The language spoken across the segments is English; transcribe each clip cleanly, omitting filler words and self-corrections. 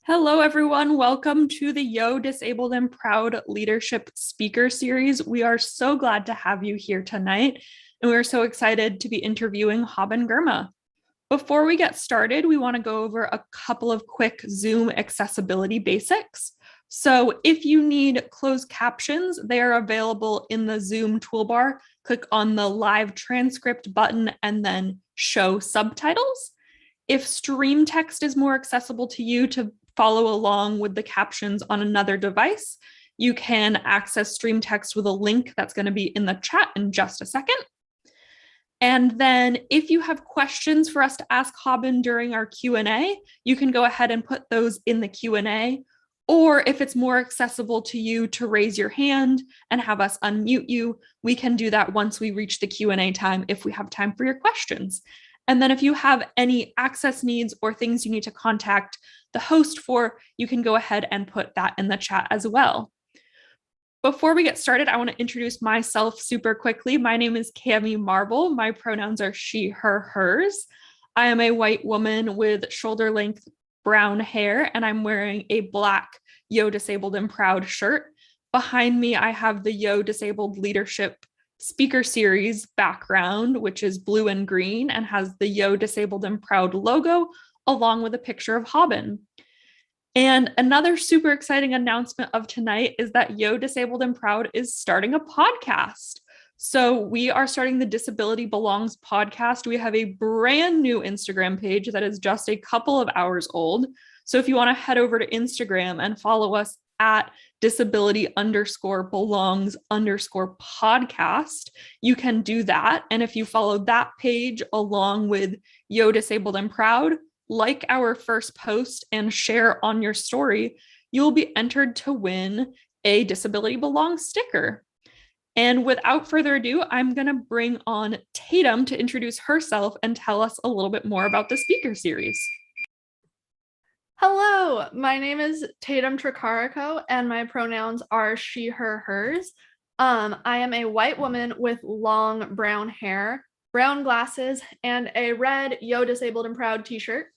Hello, everyone. Welcome to the Yo Disabled and Proud Leadership Speaker Series. We are so glad to have you here tonight, and we're so excited to be interviewing Haben Girma. Before we get started, we want to go over a couple of quick Zoom accessibility basics. So if you need closed captions, they are available in the Zoom toolbar. Click on the live transcript button and then show subtitles. If stream text is more accessible to you to follow along with the captions on another device, you can access stream text with a link that's going to be in the chat in just a second. And then if you have questions for us to ask Haben during our Q&A, you can go ahead and put those in the Q&A. Or if it's more accessible to you to raise your hand and have us unmute you, we can do that once we reach the Q&A time if we have time for your questions. And then if you have any access needs or things you need to contact the host for, you can go ahead and put that in the chat as well. Before we get started, I want to introduce myself super quickly. My name is Cami Marble. My pronouns are she, her, hers. I am a white woman with shoulder-length brown hair, and I'm wearing a black Yo Disabled and Proud shirt. Behind me, I have the Yo Disabled Leadership Speaker Series background, which is blue and green and has the Yo Disabled and Proud logo, along with a picture of Haben. And another super exciting announcement of tonight is that Yo Disabled and Proud is starting a podcast. So we are starting the Disability Belongs podcast. We have a brand new Instagram page that is just a couple of hours old. So if you want to head over to Instagram and follow us at disability_belongs_podcast, you can do that. And if you follow that page along with Yo Disabled and Proud, like our first post and share on your story, you'll be entered to win a Disability Belongs sticker. And without further ado, I'm going to bring on Tatum to introduce herself and tell us a little bit more about the speaker series. Hello, my name is Tatum Tricarico, and my pronouns are she, her, hers. I am a white woman with long brown hair, brown glasses, and a red Yo Disabled and Proud t-shirt.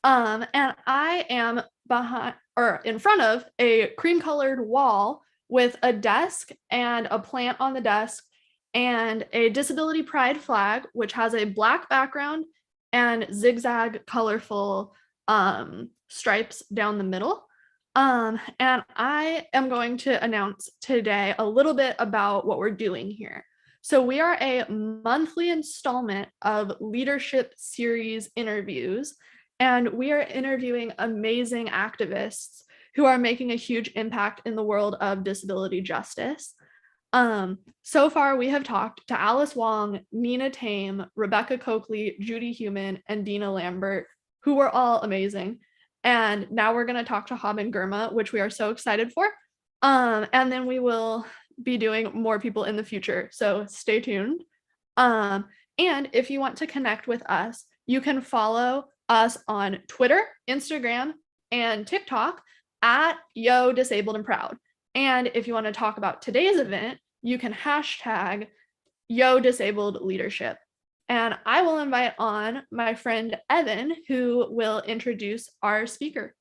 And I am in front of a cream-colored wall with a desk and a plant on the desk and a Disability Pride flag, which has a black background and zigzag colorful stripes down the middle. And I am going to announce today a little bit about what we're doing here. So we are a monthly installment of leadership series interviews, and we are interviewing amazing activists who are making a huge impact in the world of disability justice. So far, we have talked to Alice Wong, Nina Tame, Rebecca Coakley, Judy Human, and Dina Lambert, who were all amazing. And now we're going to talk to Haben Girma, which we are so excited for. And then we will be doing more people in the future. So stay tuned. And if you want to connect with us, you can follow us on Twitter, Instagram, and TikTok at Yo Disabled and Proud. And if you want to talk about today's event, you can hashtag Yo Disabled Leadership. And I will invite on my friend Evan, who will introduce our speaker.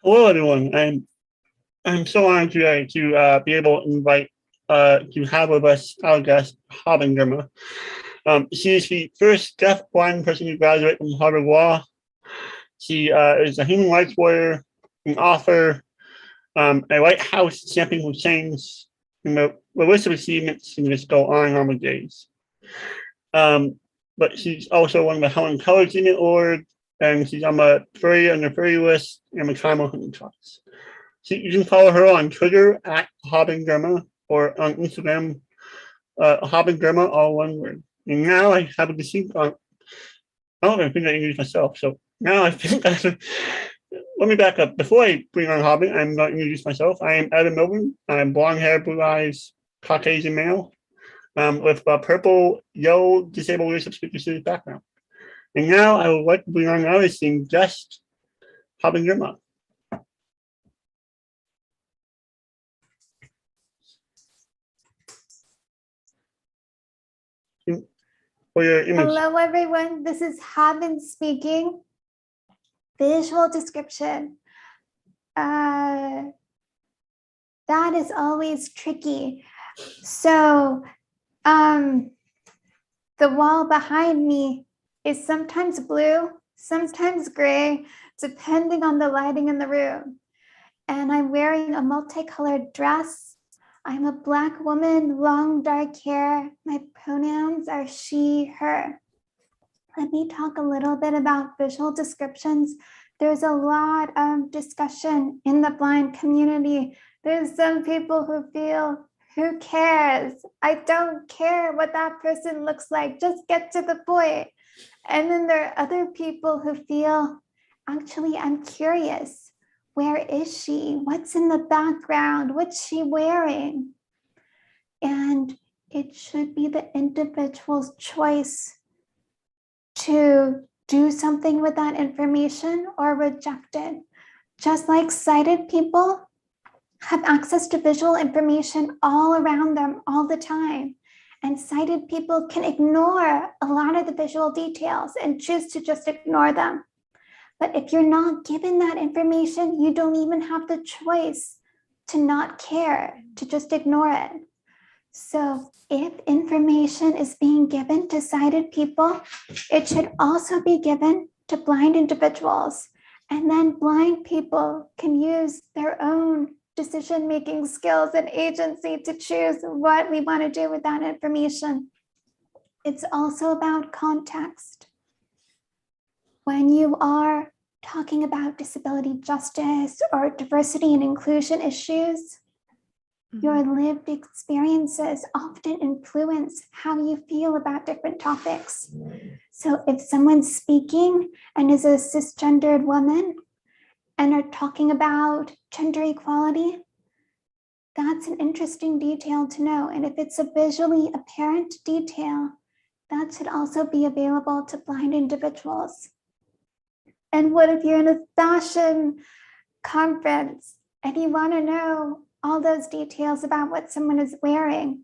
Hello, everyone. I'm so honored today to be able to invite to have with us our guest Haben Girma. She is the first deaf-blind person to graduate from Harvard Law. She is a human rights warrior, an author, a White House champion for change, and the list of achievements can just go on with days. But she's also won the Helen Keller Junior Award, and she's on the furry list and the Tribal Hunting Trust. You can follow her on Twitter at Haben Girma or on Instagram, Haben Girma, all one word. And now I have to see. I don't even think I introduced myself. So now I think let me back up. Before I bring on Haben, I'm going to introduce myself. I am Evan Milburn. I'm blonde hair, blue eyes, Caucasian male, with a purple Yo Disabled Leadership Speaker Series background. And now I would like to bring on our esteemed guest, Haben Girma. for your image. Hello, everyone. This is Haben speaking. Visual description. That is always tricky. So, the wall behind me is sometimes blue, sometimes gray, depending on the lighting in the room. And I'm wearing a multicolored dress. I'm a Black woman, long dark hair. My pronouns are she, her. Let me talk a little bit about visual descriptions. There's a lot of discussion in the blind community. There's some people who feel, who cares? I don't care what that person looks like. Just get to the point. And then there are other people who feel, actually, I'm curious. Where is she? What's in the background? What's she wearing? And it should be the individual's choice to do something with that information or reject it. Just like sighted people have access to visual information all around them all the time. And sighted people can ignore a lot of the visual details and choose to just ignore them. But if you're not given that information, you don't even have the choice to not care, to just ignore it. So if information is being given to sighted people, it should also be given to blind individuals. And then blind people can use their own decision-making skills and agency to choose what we want to do with that information. It's also about context. When you are talking about disability justice or diversity and inclusion issues, your lived experiences often influence how you feel about different topics. So if someone's speaking and is a cisgendered woman and are talking about gender equality, that's an interesting detail to know. And if it's a visually apparent detail, that should also be available to blind individuals. And what if you're in a fashion conference and you want to know all those details about what someone is wearing?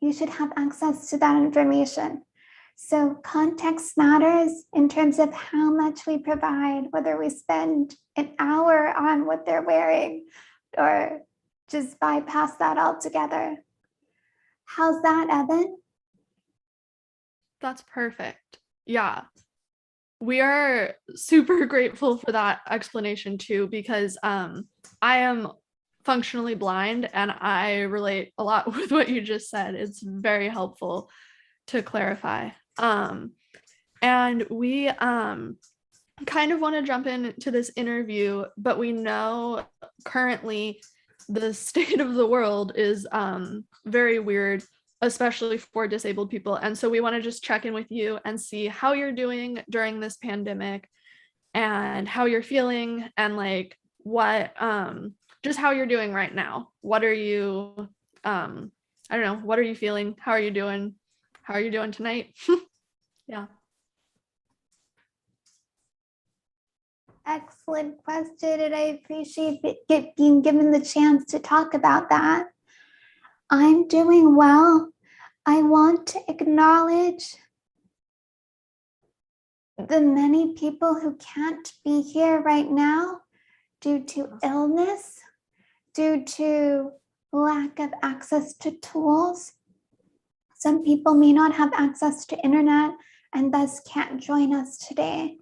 You should have access to that information. So context matters in terms of how much we provide, whether we spend an hour on what they're wearing or just bypass that altogether. How's that, Evan? That's perfect. Yeah. We are super grateful for that explanation too, because I am functionally blind and I relate a lot with what you just said. It's very helpful to clarify. And we kind of want to jump into this interview, but we know currently the state of the world is very weird, especially for disabled people. And so we want to just check in with you and see how you're doing during this pandemic and how you're feeling and like what just how you're doing right now. What are you I don't know, what are you feeling? How are you doing? How are you doing tonight? Yeah. Excellent question, and I appreciate being given the chance to talk about that. I'm doing well. I want to acknowledge the many people who can't be here right now due to illness, due to lack of access to tools. Some people may not have access to internet and thus can't join us today.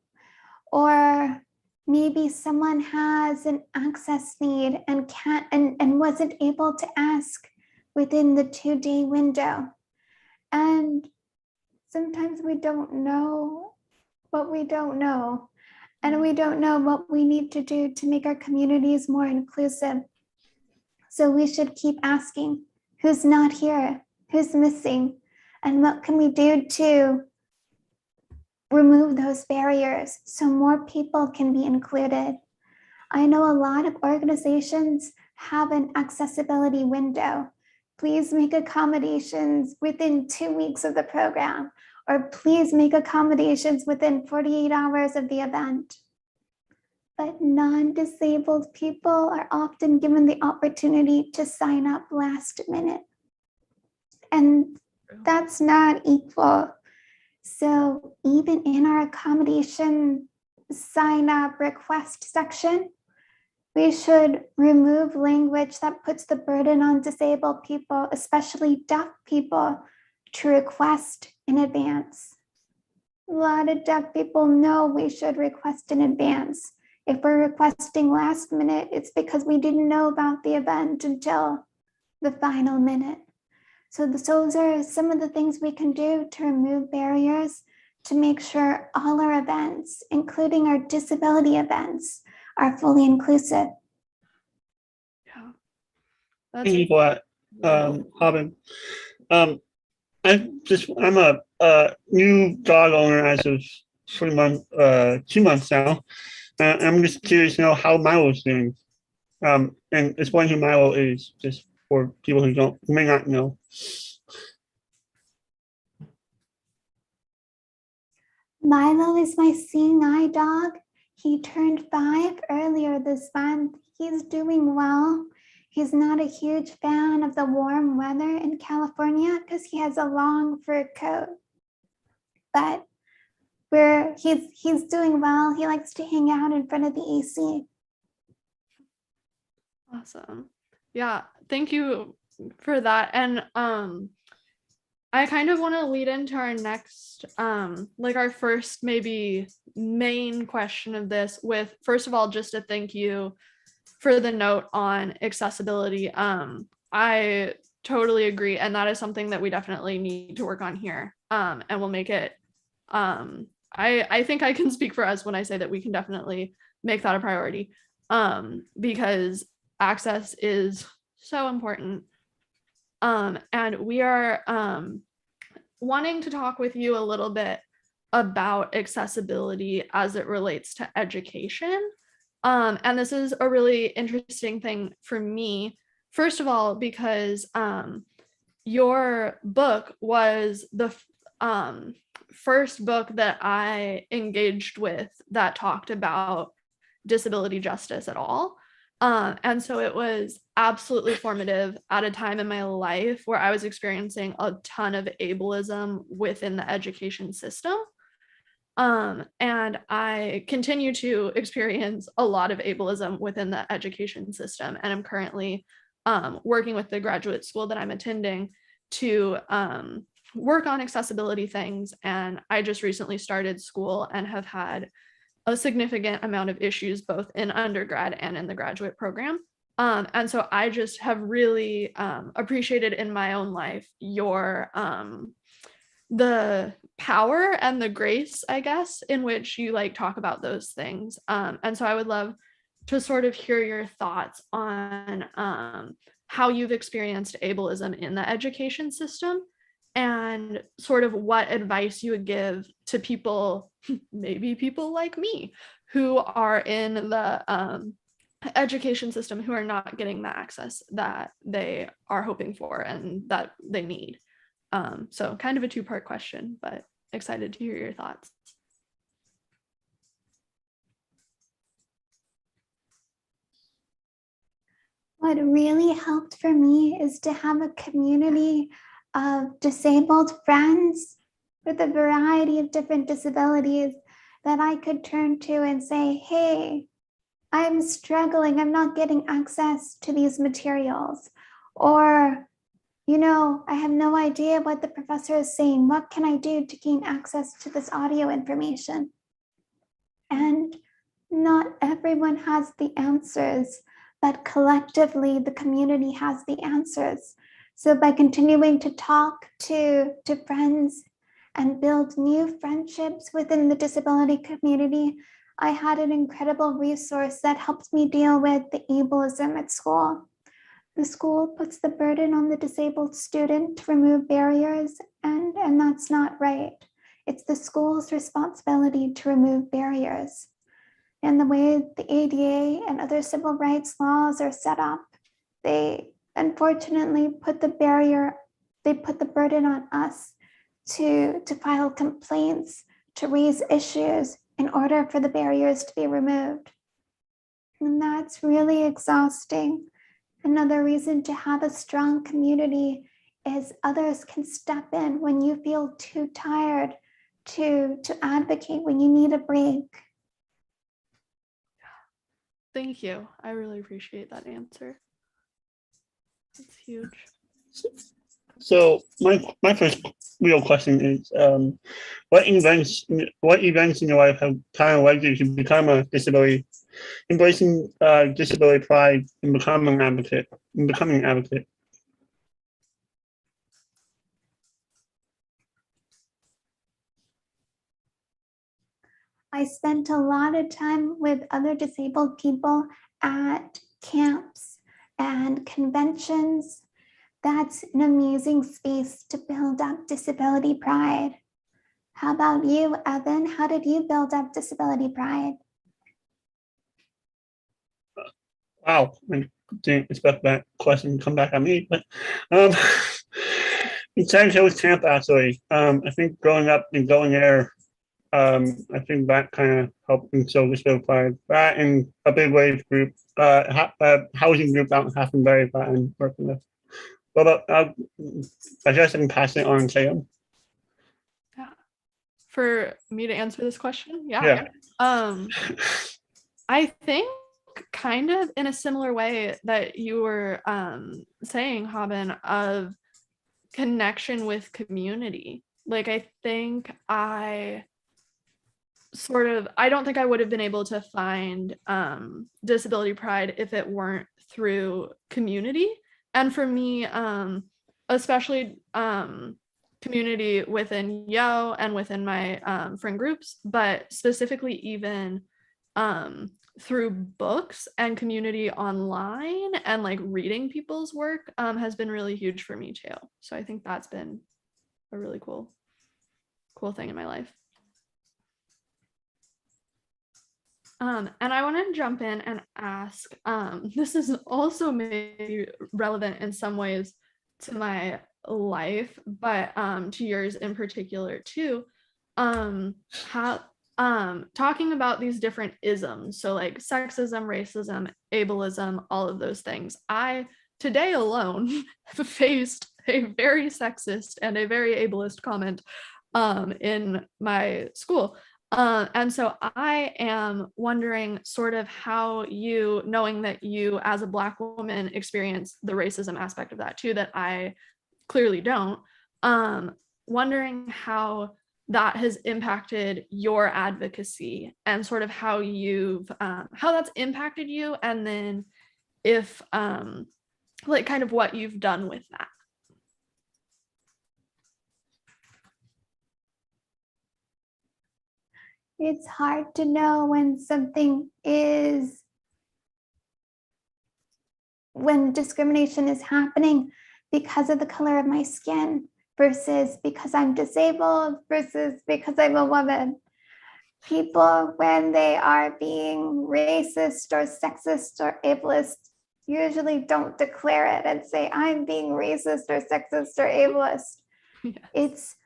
Or maybe someone has an access need and can't and wasn't able to ask within the 2-day window. And sometimes we don't know what we don't know. And we don't know what we need to do to make our communities more inclusive. So we should keep asking, who's not here? Who's missing? And what can we do to remove those barriers so more people can be included? I know a lot of organizations have an accessibility window. Please make accommodations within 2 weeks of the program, or please make accommodations within 48 hours of the event. But non-disabled people are often given the opportunity to sign up last minute. And that's not equal. So even in our accommodation sign up request section, we should remove language that puts the burden on disabled people, especially deaf people, to request in advance. A lot of deaf people know we should request in advance. If we're requesting last minute, it's because we didn't know about the event until the final minute. So those are some of the things we can do to remove barriers to make sure all our events, including our disability events, are fully inclusive. Yeah. Thank you for that, Haben. I'm a new dog owner as of 2 months now. I'm just curious to know how Milo's doing. And explain who Milo is, just for people who may not know. Milo is my seeing eye dog. He turned 5 earlier this month. He's doing well. He's not a huge fan of the warm weather in California because he has a long fur coat. But he's doing well. He likes to hang out in front of the AC. Awesome. Yeah, thank you for that. And I kind of want to lead into our next, like our first maybe main question of this with, first of all, just a thank you for the note on accessibility. I totally agree. And that is something that we definitely need to work on here. And we'll make it, I think I can speak for us when I say that we can definitely make that a priority, because access is so important. And we are wanting to talk with you a little bit about accessibility as it relates to education. And this is a really interesting thing for me, first of all, because your book was the first book that I engaged with that talked about disability justice at all. And so it was absolutely formative at a time in my life where I was experiencing a ton of ableism within the education system. And I continue to experience a lot of ableism within the education system. And I'm currently working with the graduate school that I'm attending to work on accessibility things. And I just recently started school and have had a significant amount of issues both in undergrad and in the graduate program. And so I just have really appreciated in my own life your the power and the grace, I guess, in which you like talk about those things. And so I would love to sort of hear your thoughts on how you've experienced ableism in the education system and sort of what advice you would give to people, maybe people like me, who are in the education system who are not getting the access that they are hoping for and that they need. So kind of a two-part question, but excited to hear your thoughts. What really helped for me is to have a community of disabled friends with a variety of different disabilities that I could turn to and say, hey, I'm struggling, I'm not getting access to these materials. Or, I have no idea what the professor is saying. What can I do to gain access to this audio information? And not everyone has the answers, but collectively the community has the answers. So by continuing to talk to friends and build new friendships within the disability community, I had an incredible resource that helped me deal with the ableism at school. The school puts the burden on the disabled student to remove barriers, and that's not right. It's the school's responsibility to remove barriers. And the way the ADA and other civil rights laws are set up, they unfortunately put the burden on us to file complaints, to raise issues in order for the barriers to be removed. And that's really exhausting. Another reason to have a strong community is others can step in when you feel too tired to advocate when you need a break. Thank you. I really appreciate that answer. It's huge. So my first real question is, what events in your life have kind of led you to become a disability, embracing disability pride and becoming an advocate? I spent a lot of time with other disabled people at camps and conventions. That's an amazing space to build up disability pride. How about you, Evan? How did you build up disability pride? Wow, I didn't expect that question to come back at me, but in San Jose camp, actually, I think growing up and going there, I think that kind of helped instill disability pride. That and a big wave group, housing group out in Haben Girma that I'm working with. But I guess I can pass it on to Tatum. Yeah. For me to answer this question, Yeah. I think kind of in a similar way that you were saying, Haben, of connection with community. Like, I think I don't think I would have been able to find disability pride if it weren't through community. And for me, especially community within Yo and within my friend groups, but specifically even through books and community online and like reading people's work has been really huge for me too. So I think that's been a really cool thing in my life. And I want to jump in and ask, this is also maybe relevant in some ways to my life, but to yours in particular too. How talking about these different isms, so like sexism, racism, ableism, all of those things. I today alone faced a very sexist and a very ableist comment in my school. And so I am wondering sort of how you, knowing that you as a Black woman experience the racism aspect of that too, that I clearly don't, wondering how that has impacted your advocacy and sort of how you've, how that's impacted you. And then if, like kind of what you've done with that. It's hard to know when discrimination is happening because of the color of my skin versus because I'm disabled versus because I'm a woman. People, when they are being racist or sexist or ableist, usually don't declare it and say, I'm being racist or sexist or ableist. Yes. It's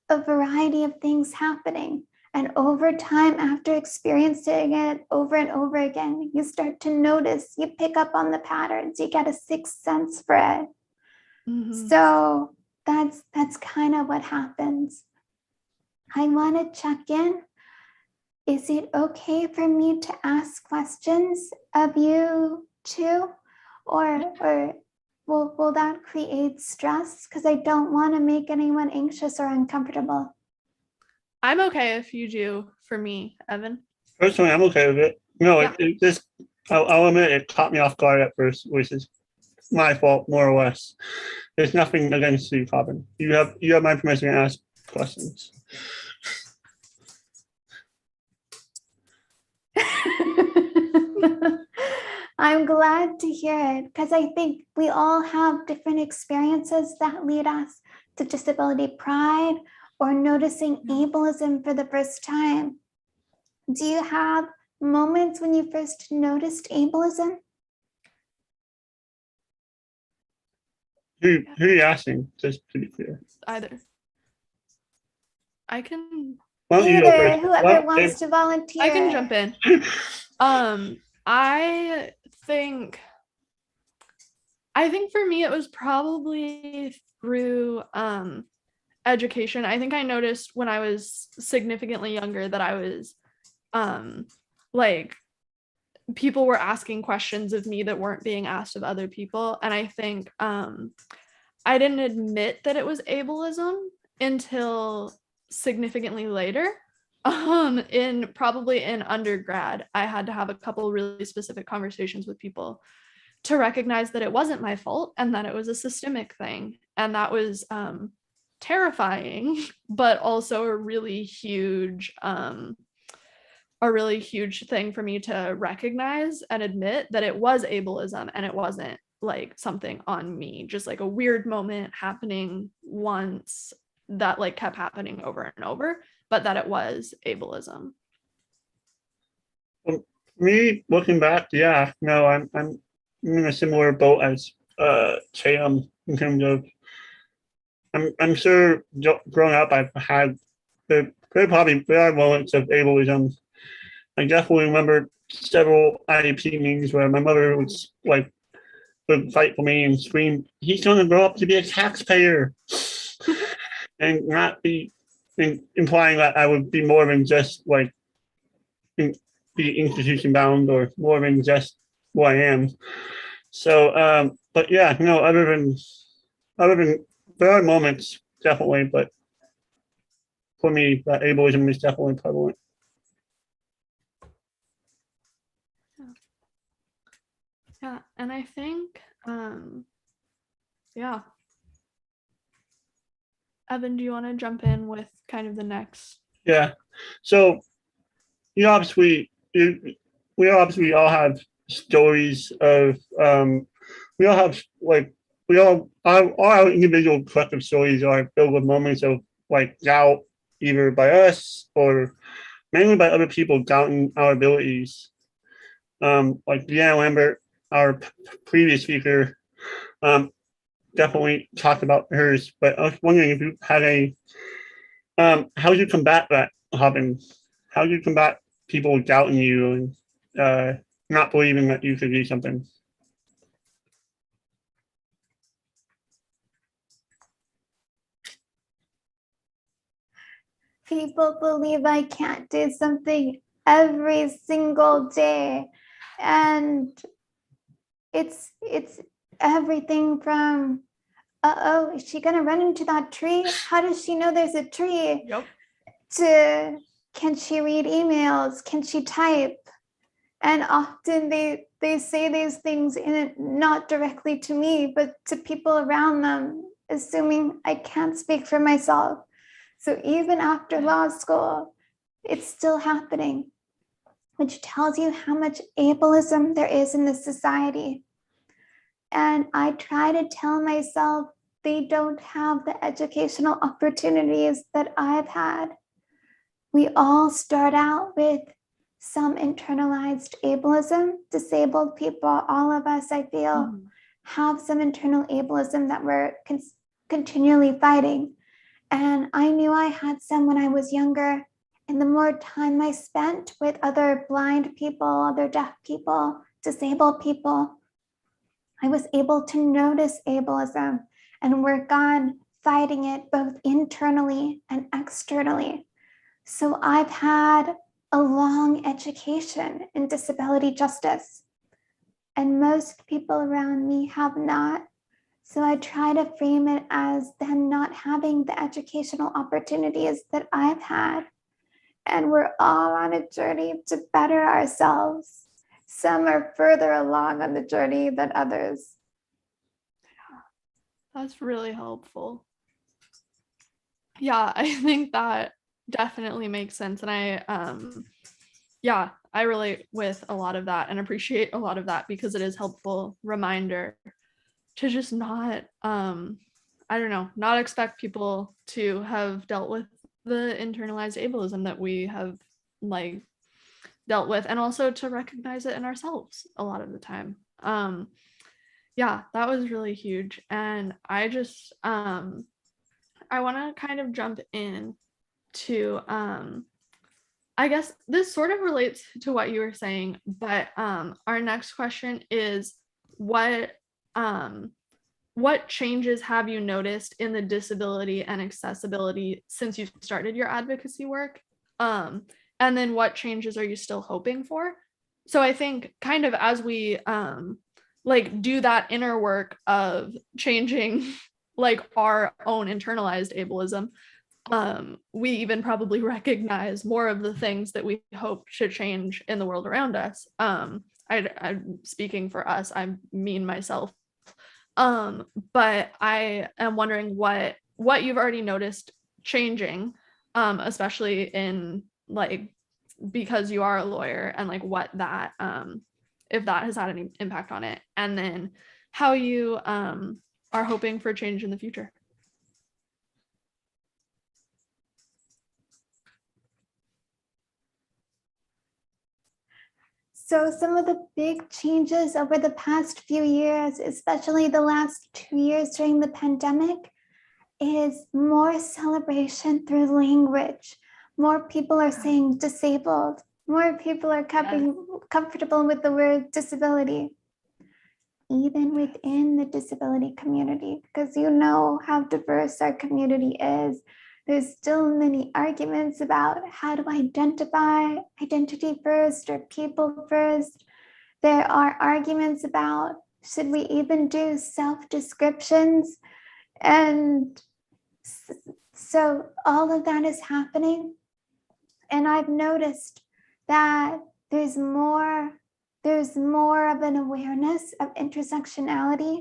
a variety of things happening. And over time, after experiencing it over and over again, you start to notice, you pick up on the patterns, you get a sixth sense for it. Mm-hmm. So that's kind of what happens. I want to check in. Is it okay for me to ask questions of you too? Or will that create stress? Because I don't want to make anyone anxious or uncomfortable. I'm okay if you do for me, Evan. Personally, I'm okay with it. No, yeah. it just, I'll admit it caught me off guard at first, which is my fault, more or less. There's nothing against you, Haben. You have my permission to ask questions. I'm glad to hear it because I think we all have different experiences that lead us to disability pride or noticing ableism for the first time. Do you have moments when you first noticed ableism? Who are you asking? Just to be clear. Either. I can. Either, whoever wants to volunteer. I can jump in. I think for me it was probably through education. I think I noticed when I was significantly younger that I was like people were asking questions of me that weren't being asked of other people. And I think I didn't admit that it was ableism until significantly later. In undergrad, I had to have a couple really specific conversations with people to recognize that it wasn't my fault and that it was a systemic thing. And that was terrifying, but also a really huge thing for me to recognize and admit that it was ableism and it wasn't like something on me, just like a weird moment happening once that like kept happening over and over, but that it was ableism. Well, me looking back, yeah, no, I'm in a similar boat as Cham in terms of I'm sure growing up I've had there probably there are moments of ableism. I definitely remember several IEP meetings where my mother would fight for me and scream, "He's going to grow up to be a taxpayer," and not be implying that I would be more than just like be institution bound or more than just who I am. So, but yeah, no, other than there are moments definitely, but for me, that ableism is definitely prevalent. Yeah, and I think, yeah. Evan, do you want to jump in with kind of the next? Yeah. So, you obviously, we obviously all have stories of, we all have like, all our individual collective stories are filled with moments of like doubt, either by us or mainly by other people doubting our abilities. Like Deanna Lambert, our previous speaker, definitely talked about hers, but I was wondering if you had how do you combat that, Haben? How do you combat people doubting you and not believing that you could do something? People believe I can't do something every single day. And it's everything from, uh-oh, is she gonna run into that tree? How does she know there's a tree? Yep. To, can she read emails? Can she type? And often they say these things not directly to me, but to people around them, assuming I can't speak for myself. So even after law school, it's still happening, which tells you how much ableism there is in this society. And I try to tell myself they don't have the educational opportunities that I've had. We all start out with some internalized ableism. Disabled people, all of us, I feel, have some internal ableism that we're continually fighting. And I knew I had some when I was younger. And the more time I spent with other blind people, other deaf people, disabled people, I was able to notice ableism and work on fighting it both internally and externally. So I've had a long education in disability justice, and most people around me have not. So I try to frame it as them not having the educational opportunities that I've had. And we're all on a journey to better ourselves. Some are further along on the journey than others. That's really helpful. Yeah, I think that definitely makes sense. And I relate with a lot of that and appreciate a lot of that because it is helpful reminder to just not not expect people to have dealt with the internalized ableism that we have like dealt with, and also to recognize it in ourselves a lot of the time. That was really huge. And I just I want to kind of jump in to I guess this sort of relates to what you were saying, but our next question is what what changes have you noticed in the disability and accessibility since you started your advocacy work? And then what changes are you still hoping for? So I think kind of as we like do that inner work of changing like our own internalized ableism, we even probably recognize more of the things that we hope should change in the world around us. I'm speaking for us, I mean myself. But I am wondering what you've already noticed changing, especially in like, because you are a lawyer, and like what that, if that has had any impact on it, and then how you are hoping for change in the future. So some of the big changes over the past few years, especially the last 2 years during the pandemic, is more celebration through language. More people are saying disabled. More people are comfortable with the word disability, even within the disability community, because you know how diverse our community is. There's still many arguments about how to identify, identity first or people first. There are arguments about should we even do self-descriptions? And so all of that is happening. And I've noticed that there's more of an awareness of intersectionality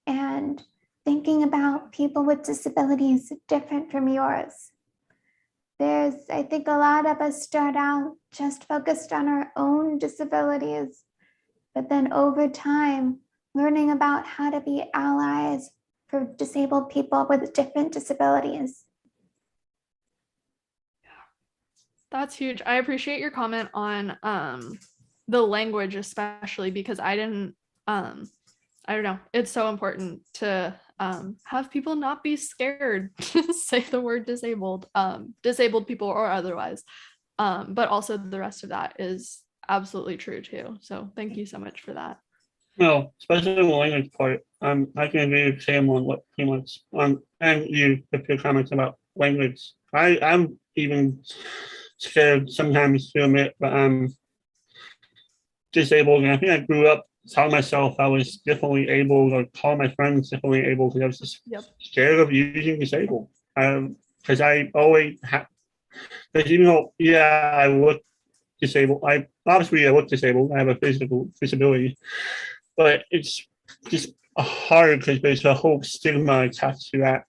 and thinking about people with disabilities different from yours. I think a lot of us start out just focused on our own disabilities, but then over time, learning about how to be allies for disabled people with different disabilities. That's huge. I appreciate your comment on the language, especially because I don't know, it's so important to have people not be scared to say the word disabled, disabled people or otherwise, but also the rest of that is absolutely true too. So thank you so much for that. No, especially the language part. I can agree with Sam on what pretty much and you with your comments about language. I'm even scared sometimes to admit, but I'm disabled, and I think I grew up telling myself I was differently able, or call my friends differently able, because I was just scared of using disabled. Because I always have, because even though I look disabled, I look disabled. I have a physical disability, but it's just hard because there's a whole stigma attached to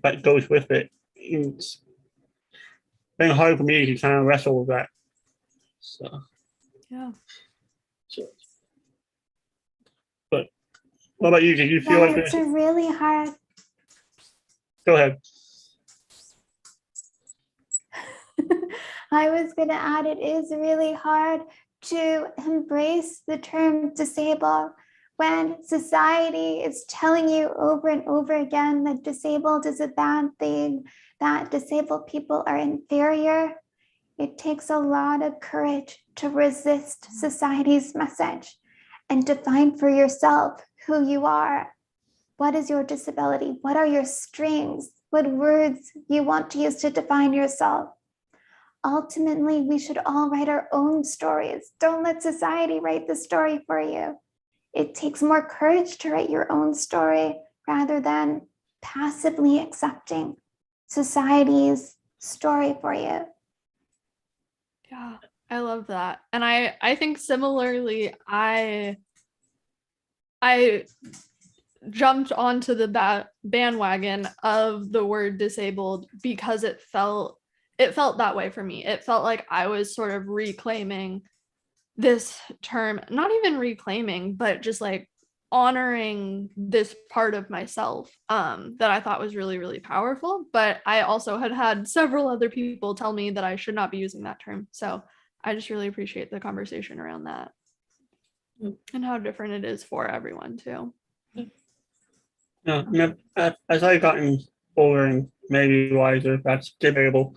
that goes with it. It's been hard for me to kind of wrestle with that. So yeah. But what about you? Did you feel like it's really hard? Go ahead. I was going to add, it is really hard to embrace the term disabled when society is telling you over and over again that disabled is a bad thing, that disabled people are inferior. It takes a lot of courage to resist society's message and define for yourself who you are. What is your disability? What are your strengths? What words you want to use to define yourself? Ultimately, we should all write our own stories. Don't let society write the story for you. It takes more courage to write your own story rather than passively accepting society's story for you. Yeah, I love that. And I think similarly, I jumped onto the bandwagon of the word disabled because it felt that way for me. It felt like I was sort of reclaiming this term, not even reclaiming, but just like honoring this part of myself that I thought was really, really powerful. But I also had several other people tell me that I should not be using that term. So I just really appreciate the conversation around that and how different it is for everyone too. Yeah, as I've gotten older and maybe wiser, that's debatable.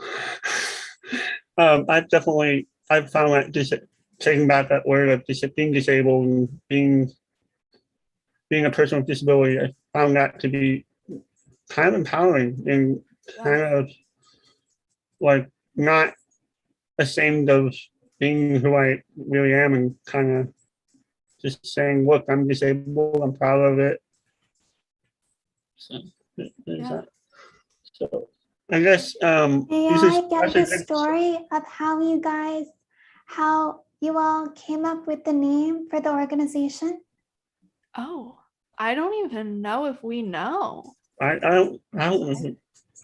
I've found that taking back that word of being disabled and being a person with disability, found that to be kind of empowering and kind of like not ashamed of being who I really am and kind of just saying, look, I'm disabled, I'm proud of it. So there's that. So I guess May this I is get the story of how you all came up with the name for the organization? Oh, I don't even know if we know. I don't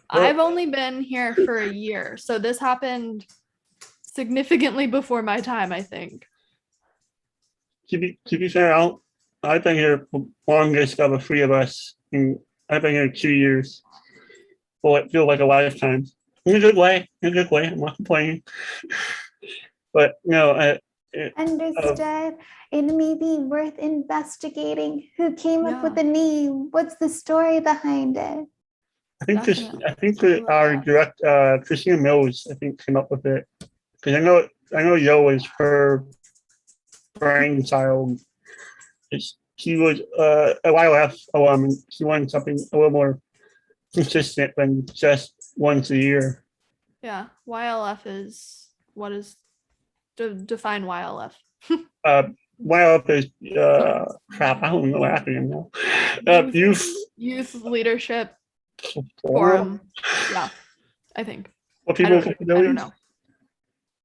I've only been here for a year, so this happened significantly before my time, I think. to be fair, I've been here the longest of the three of us, and I've been here 2 years. Well, it feels like a lifetime. In a good way. In a good way. I'm not complaining. But no, Understood. It may be worth investigating who came up with the name. What's the story behind it? I think our direct Christina Mills, I think, came up with it because I know Yo is her brainchild. She was a YLF alum, and she wanted something a little more consistent than just once a year. Yeah, YLF is what is define YLF? YLF is crap. I don't know what acronym now. Youth Leadership Forum. Yeah, I think. What people with disabilities? I don't know.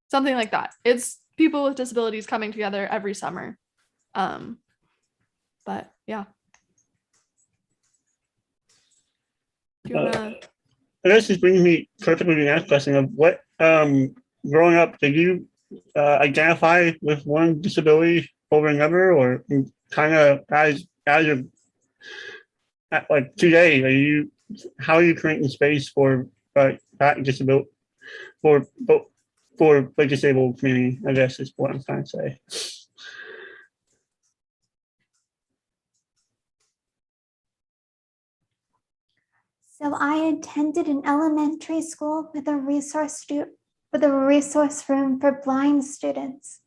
Something like that. It's people with disabilities coming together every summer. But yeah. Do you wanna... I guess this brings me perfectly to the next question of what growing up, did you identify with one disability over another, or kind of as your like today, how are you creating space for that disability for the disabled community? I guess is what I'm trying to say. So I attended an elementary school with a resource room for blind students.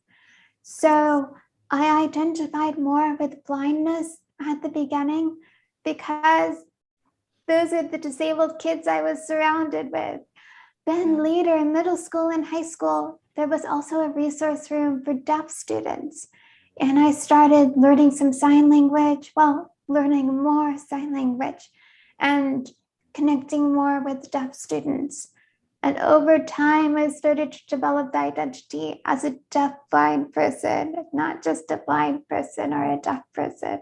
So I identified more with blindness at the beginning because those are the disabled kids I was surrounded with. Then later in middle school and high school, there was also a resource room for deaf students. And I started learning some sign language, learning more sign language and connecting more with deaf students. And over time, I started to develop the identity as a deaf-blind person, not just a blind person or a deaf person.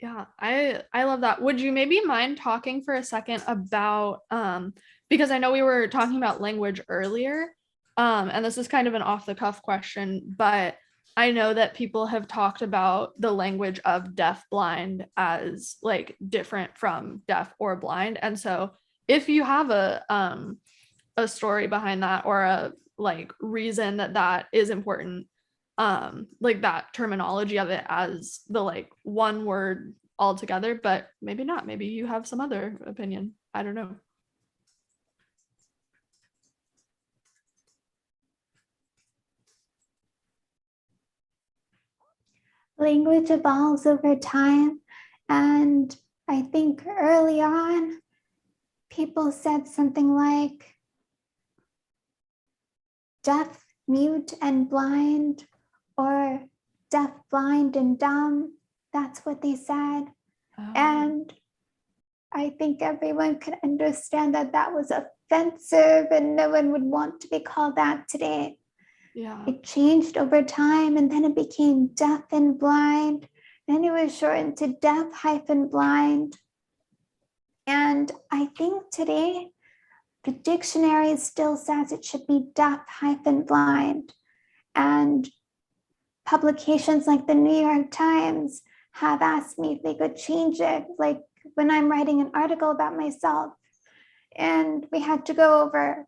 Yeah, I love that. Would you maybe mind talking for a second about because I know we were talking about language earlier, and this is kind of an off-the-cuff question, but I know that people have talked about the language of deaf-blind as like different from deaf or blind. And so if you have a story behind that or a like reason that is important, like that terminology of it as the like one word altogether, but maybe not. Maybe you have some other opinion. I don't know. Language evolves over time, and I think early on, people said something like deaf, mute, and blind, or deaf, blind, and dumb. That's what they said. Oh. And I think everyone could understand that that was offensive and no one would want to be called that today. Yeah. It changed over time, and then it became deaf and blind. Then it was shortened to deaf-blind. And I think today, the dictionary still says it should be deaf-blind. And publications like the New York Times have asked me if they could change it, like when I'm writing an article about myself. And we had to go over,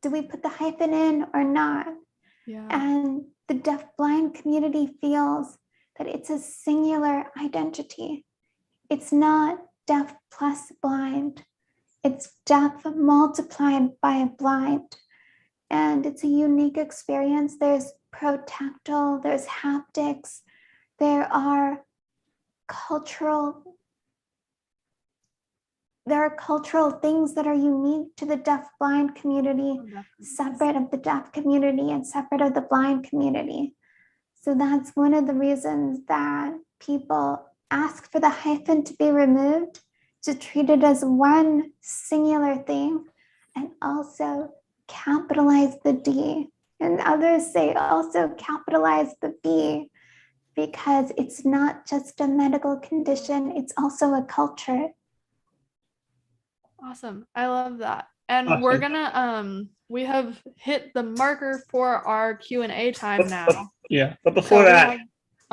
do we put the hyphen in or not? Yeah. And the deaf-blind community feels that it's a singular identity. It's not deaf plus blind. It's deaf multiplied by blind. and it's a unique experience. There's protactile, there's haptics, there are cultural things that are unique to the deaf-blind community, separate of the deaf community and separate of the blind community. So that's one of the reasons that people ask for the hyphen to be removed, to treat it as one singular thing, and also capitalize the D. And others say also capitalize the B, because it's not just a medical condition, it's also a culture. Awesome. I love that. And we're gonna we have hit the marker for our Q&A time now. Yeah, but before that,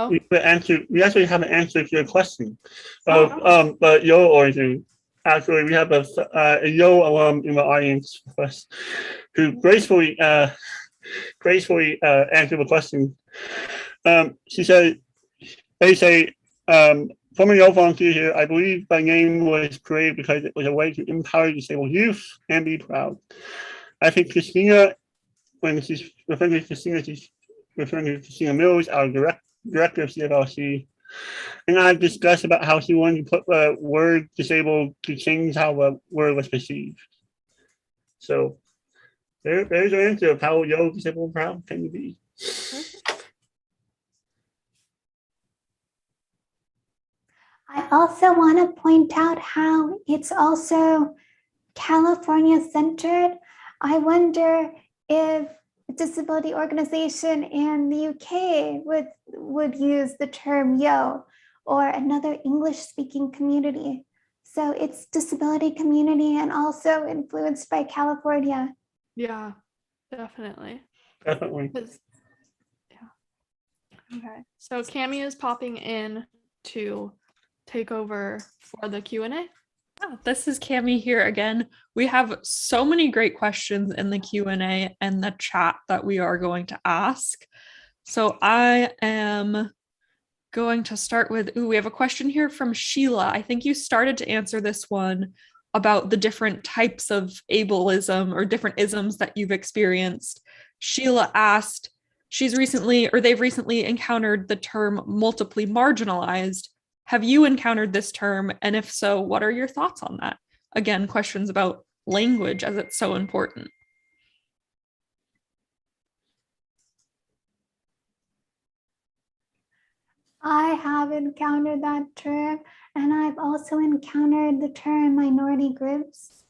we actually have an answer to your question. But your origin. Actually, we have a Yo alum in the audience with us who gracefully answered the question. She said, they say, from a Yo volunteer here, I believe my name was created because it was a way to empower disabled youth and be proud. I think Christina, when she's referring to Christina, she's referring to Christina Mills, our director of CFLC. And I've discussed about how she wanted to put the word disabled to change how the word was perceived. So there's your answer of how Yo disabled and proud can you be. I also want to point out how it's also California centered. I wonder if a disability organization in the UK would use the term Yo, or another English speaking community. So it's disability community and also influenced by California. Yeah, definitely. Definitely. Yeah. Okay. So Cami is popping in to take over for the Q&A. Oh, this is Cami here again. We have so many great questions in the Q&A and the chat that we are going to ask. So I am going to start with, we have a question here from Sheila. I think you started to answer this one about the different types of ableism or different isms that you've experienced. Sheila asked, they've recently encountered the term multiply marginalized. Have you encountered this term? And if so, what are your thoughts on that? Again, questions about language as it's so important. I have encountered that term, and I've also encountered the term minority groups.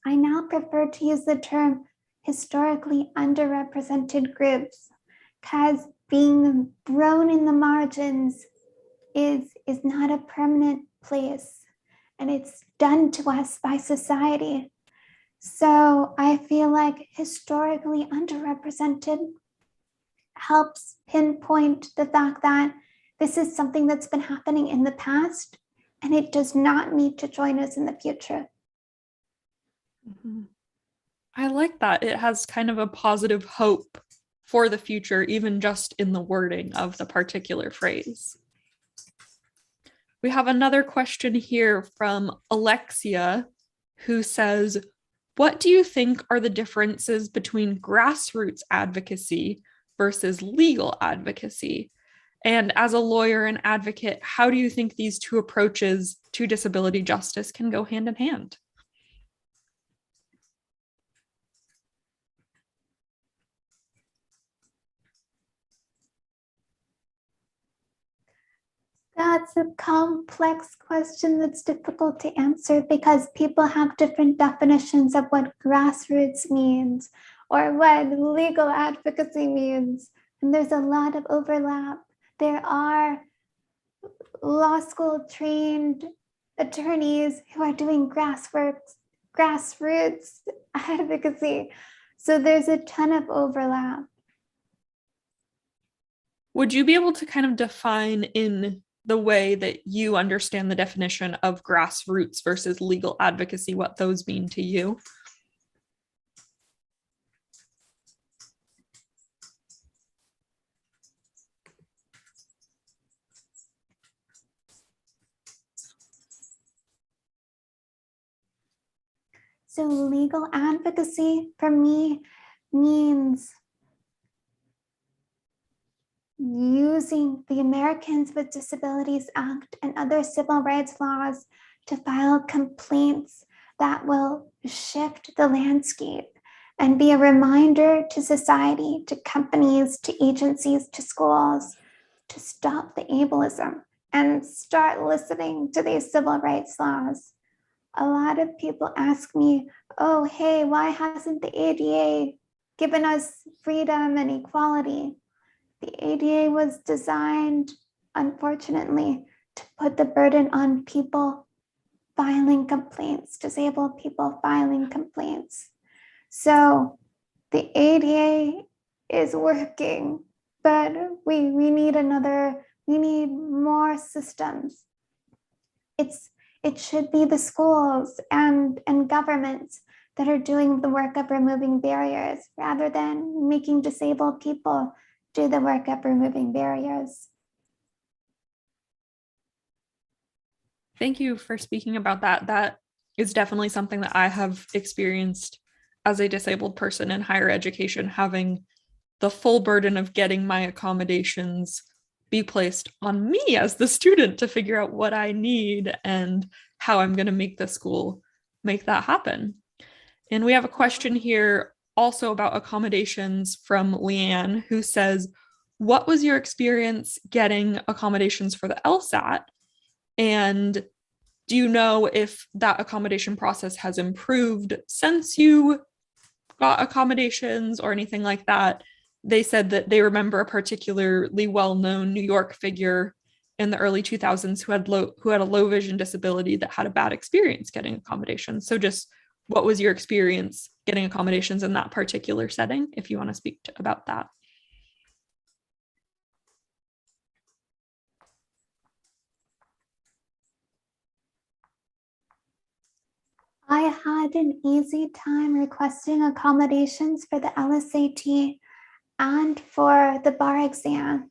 I now prefer to use the term historically underrepresented groups, because being thrown in the margins is not a permanent place, and it's done to us by society. So I feel like historically underrepresented helps pinpoint the fact that this is something that's been happening in the past, and it does not need to join us in the future. Mm-hmm. I like that. It has kind of a positive hope for the future, even just in the wording of the particular phrase. We have another question here from Alexia, who says, what do you think are the differences between grassroots advocacy versus legal advocacy? And as a lawyer and advocate, how do you think these two approaches to disability justice can go hand in hand? That's a complex question that's difficult to answer because people have different definitions of what grassroots means or what legal advocacy means. And there's a lot of overlap. There are law school trained attorneys who are doing grassroots advocacy. So there's a ton of overlap. Would you be able to kind of define in the way that you understand the definition of grassroots versus legal advocacy, what those mean to you? So legal advocacy for me means using the Americans with Disabilities Act and other civil rights laws to file complaints that will shift the landscape and be a reminder to society, to companies, to agencies, to schools, to stop the ableism and start listening to these civil rights laws. A lot of people ask me, oh, hey, why hasn't the ADA given us freedom and equality? The ADA was designed, unfortunately, to put the burden on people filing complaints, disabled people filing complaints. So the ADA is working, but we need more systems. It should be the schools and governments that are doing the work of removing barriers rather than making disabled people do the work of removing barriers. Thank you for speaking about that. That is definitely something that I have experienced as a disabled person in higher education, having the full burden of getting my accommodations be placed on me as the student to figure out what I need and how I'm going to make the school make that happen. And we have a question here also about accommodations from Leanne, who says, what was your experience getting accommodations for the LSAT? And do you know if that accommodation process has improved since you got accommodations or anything like that? They said that they remember a particularly well-known New York figure in the early 2000s who had a low vision disability that had a bad experience getting accommodations. So just what was your experience getting accommodations in that particular setting, if you want to speak about that? I had an easy time requesting accommodations for the LSAT and for the bar exam.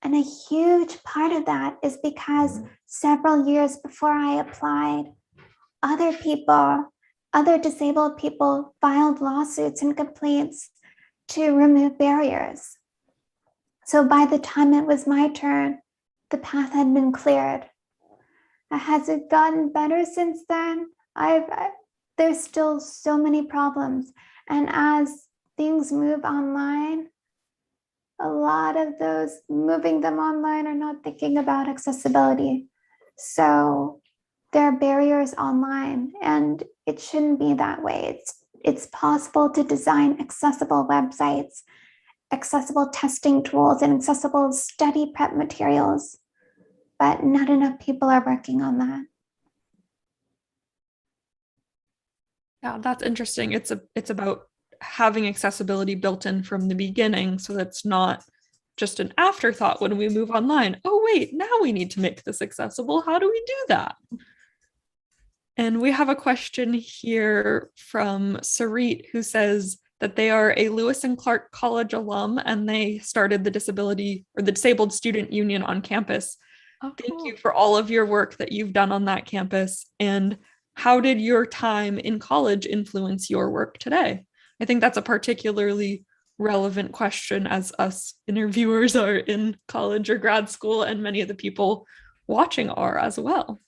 And a huge part of that is because several years before I applied, other disabled people filed lawsuits and complaints to remove barriers. So by the time it was my turn, the path had been cleared. Has it gotten better since then? There's still so many problems. And as things move online, a lot of those moving them online are not thinking about accessibility. So there are barriers online, and it shouldn't be that way. It's possible to design accessible websites, accessible testing tools, and accessible study prep materials, but not enough people are working on that. Yeah, that's interesting. It's about having accessibility built in from the beginning, so that's not just an afterthought when we move online. Oh, wait, now we need to make this accessible. How do we do that? And we have a question here from Sarit, who says that they are a Lewis and Clark College alum and they started the Disabled Student Union on campus. Oh, Thank cool. you for all of your work that you've done on that campus. And how did your time in college influence your work today? I think that's a particularly relevant question as us interviewers are in college or grad school, and many of the people watching are as well.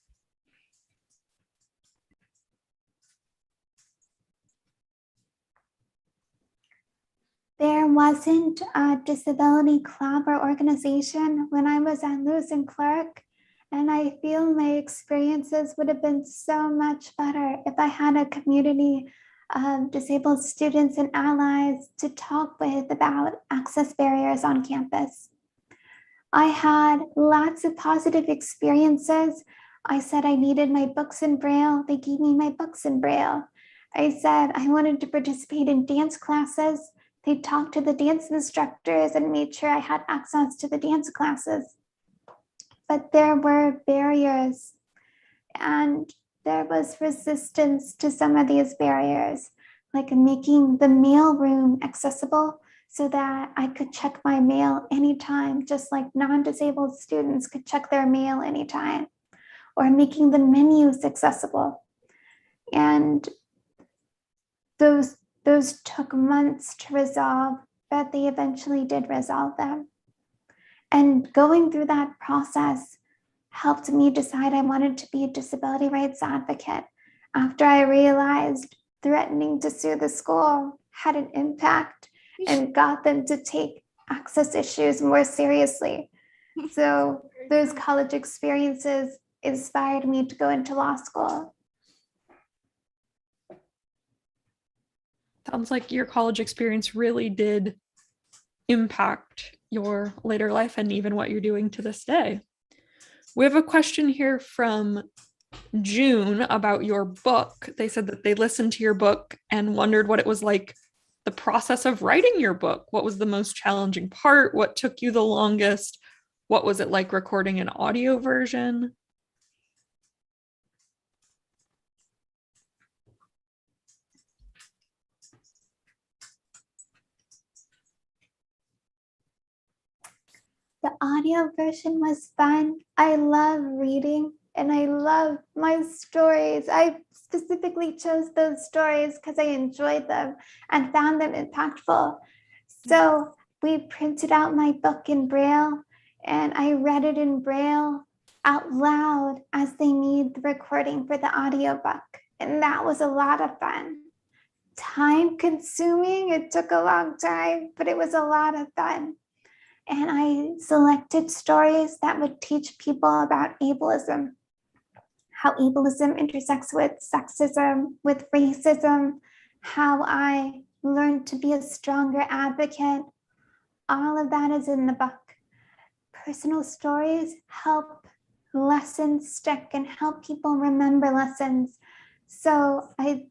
There wasn't a disability club or organization when I was at Lewis and Clark, and I feel my experiences would have been so much better if I had a community of disabled students and allies to talk with about access barriers on campus. I had lots of positive experiences. I said I needed my books in Braille. They gave me my books in Braille. I said I wanted to participate in dance classes. They talked to the dance instructors and made sure I had access to the dance classes. But there were barriers, and there was resistance to some of these barriers, like making the mail room accessible so that I could check my mail anytime, just like non-disabled students could check their mail anytime, or making the menus accessible. And those Those took months to resolve, but they eventually did resolve them. And going through that process helped me decide I wanted to be a disability rights advocate after I realized threatening to sue the school had an impact and got them to take access issues more seriously. So those college experiences inspired me to go into law school. Sounds like your college experience really did impact your later life and even what you're doing to this day. We have a question here from June about your book. They said that they listened to your book and wondered what it was like, the process of writing your book. What was the most challenging part? What took you the longest? What was it like recording an audio version? The audio version was fun. I love reading and I love my stories. I specifically chose those stories because I enjoyed them and found them impactful. So we printed out my book in Braille and I read it in Braille out loud as they made the recording for the audiobook. And that was a lot of fun. Time consuming, it took a long time, but it was a lot of fun. And I selected stories that would teach people about ableism, how ableism intersects with sexism, with racism, how I learned to be a stronger advocate. All of that is in the book. Personal stories help lessons stick and help people remember lessons. So I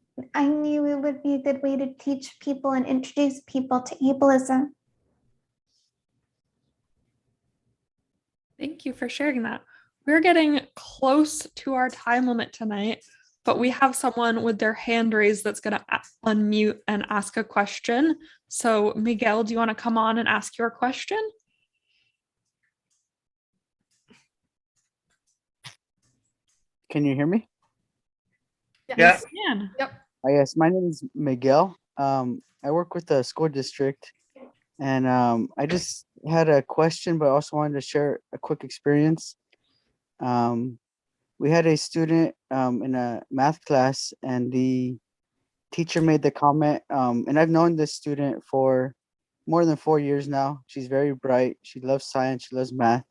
knew it would be a good way to teach people and introduce people to ableism. Thank you for sharing that. We're getting close to our time limit tonight, but we have someone with their hand raised that's going to unmute and ask a question. So Miguel, do you want to come on and ask your question? Can you hear me? Yeah. Man. Yep. Yes, my name is Miguel. I work with the school district, and I just had a question, but I also wanted to share a quick experience. We had a student in a math class, and the teacher made the comment, and I've known this student for more than 4 years now. She's very bright. She loves science. She loves math.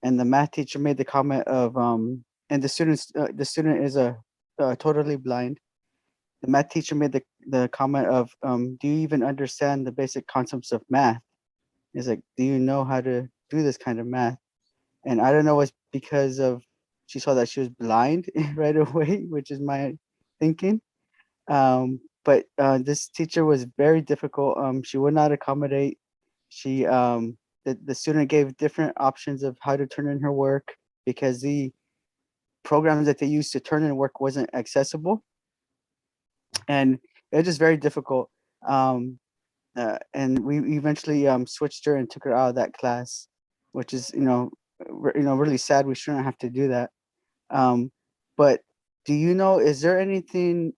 And the math teacher made the comment of, and the student is totally blind. The math teacher made the comment of, do you even understand the basic concepts of math? It's like, do you know how to do this kind of math? And I don't know, it's because of she saw that she was blind right away, which is my thinking. But this teacher was very difficult. She would not accommodate. She the student gave different options of how to turn in her work because the programs that they used to turn in work wasn't accessible, and it was just very difficult. And we eventually switched her and took her out of that class, which is really sad. We shouldn't have to do that. But do you know, is there anything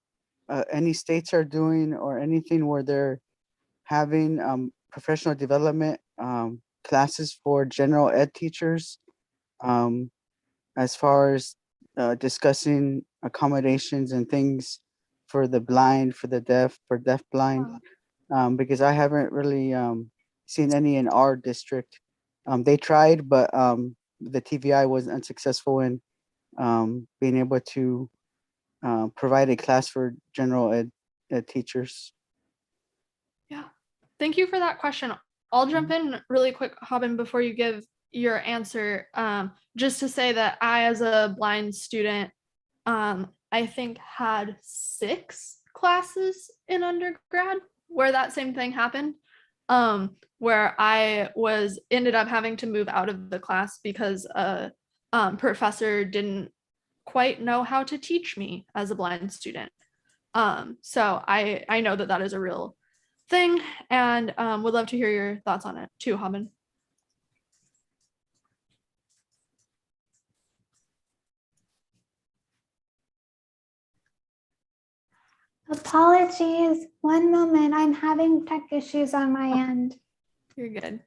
any states are doing or anything where they're having professional development classes for general ed teachers, as far as discussing accommodations and things for the blind, for the deaf, for deafblind? Because I haven't really seen any in our district. They tried, but the TVI was unsuccessful in being able to provide a class for general ed teachers. Yeah. Thank you for that question. I'll jump in really quick, Haben, before you give your answer. Just to say that I, as a blind student, I think had 6 classes in undergrad where that same thing happened, where I ended up having to move out of the class because a professor didn't quite know how to teach me as a blind student. So I know that is a real thing, and would love to hear your thoughts on it too, Haben. Apologies. One moment. I'm having tech issues on my end. You're good.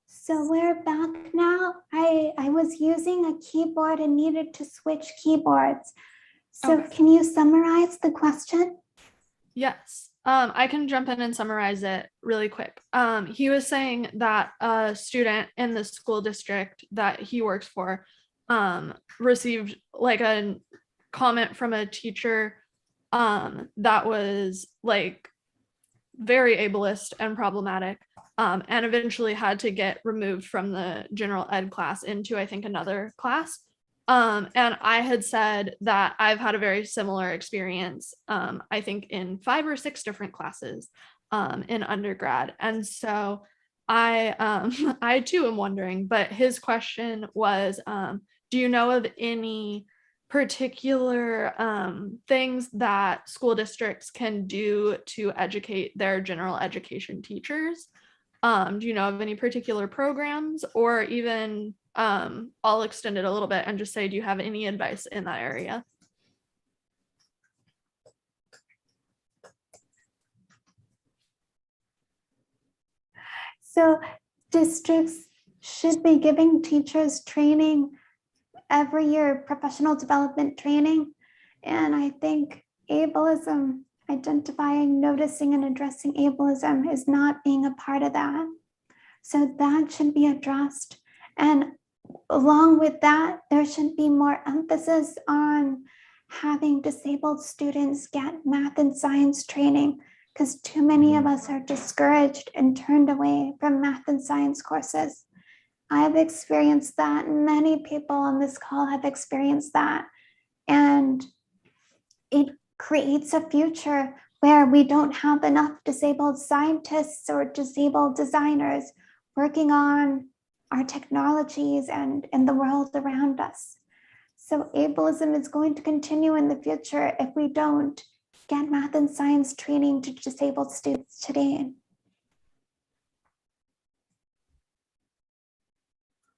So we're back now. I was using a keyboard and needed to switch keyboards. So Okay. Can you summarize the question? Yes. I can jump in and summarize it really quick. He was saying that a student in the school district that he works for received like a comment from a teacher that was like very ableist and problematic, and eventually had to get removed from the general ed class into, I think, another class. And I had said that I've had a very similar experience, I think in 5 or 6 different classes in undergrad. And so I too am wondering, but his question was, do you know of any particular things that school districts can do to educate their general education teachers? Do you know of any particular programs, or even I'll extend it a little bit and just say, do you have any advice in that area? So districts should be giving teachers training every year, professional development training. And I think ableism, identifying, noticing, and addressing ableism is not being a part of that. So that should be addressed. And along with that, there should be more emphasis on having disabled students get math and science training, because too many of us are discouraged and turned away from math and science courses. I've experienced that. Many people on this call have experienced that. And it creates a future where we don't have enough disabled scientists or disabled designers working on our technologies and in the world around us. So ableism is going to continue in the future if we don't get math and science training to disabled students today.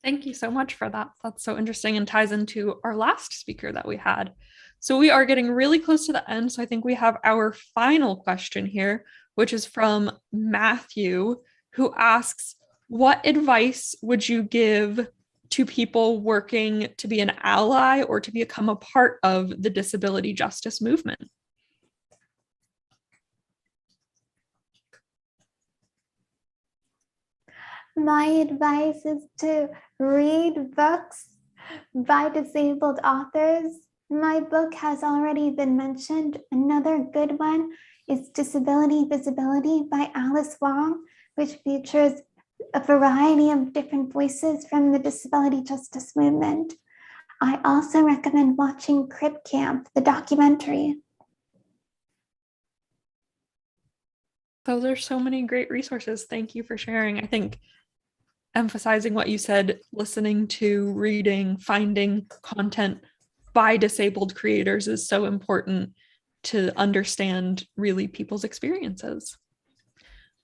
Thank you so much for that. That's so interesting and ties into our last speaker that we had. So we are getting really close to the end. So I think we have our final question here, which is from Matthew, who asks, what advice would you give to people working to be an ally or to become a part of the disability justice movement? My advice is to read books by disabled authors. My book has already been mentioned. Another good one is Disability Visibility by Alice Wong, which features a variety of different voices from the disability justice movement. I also recommend watching Crip Camp, the documentary. Those are so many great resources. Thank you for sharing. I think emphasizing what you said, listening to, reading, finding content by disabled creators is so important to understand really people's experiences.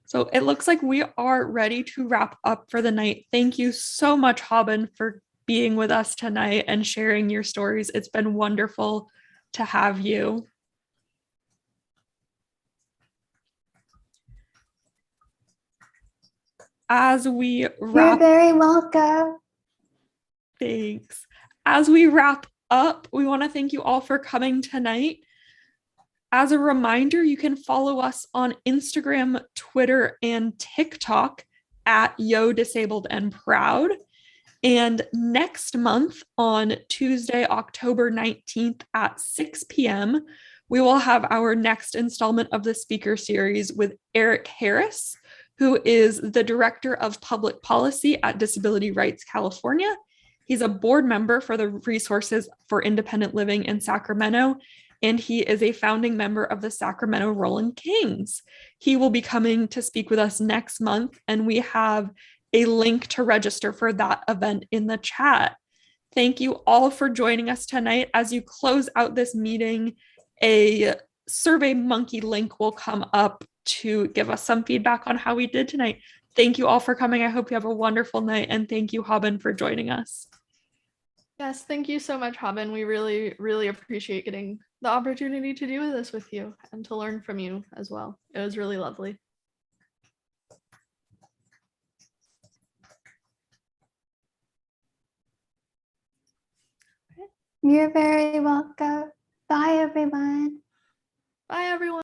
So it looks like we are ready to wrap up for the night. Thank you so much, Haben, for being with us tonight and sharing your stories. It's been wonderful to have you. As we wrap, You're very welcome. Thanks. As we wrap up, we want to thank you all for coming tonight. As a reminder, you can follow us on Instagram, Twitter, and TikTok at Yo Disabled and Proud. And next month on Tuesday, October 19th at 6 p.m., we will have our next installment of the speaker series with Eric Harris, who is the Director of Public Policy at Disability Rights California. He's a board member for the Resources for Independent Living in Sacramento, and he is a founding member of the Sacramento Rolling Kings. He will be coming to speak with us next month, and we have a link to register for that event in the chat. Thank you all for joining us tonight. As you close out this meeting, a Survey Monkey link will come up to give us some feedback on how we did tonight. Thank you all for coming. I hope you have a wonderful night, and thank you, Haben, for joining us. Yes, thank you so much, Haben. We really, really appreciate getting the opportunity to do this with you and to learn from you as well. It was really lovely. You're very welcome. Bye, everyone. Bye, everyone.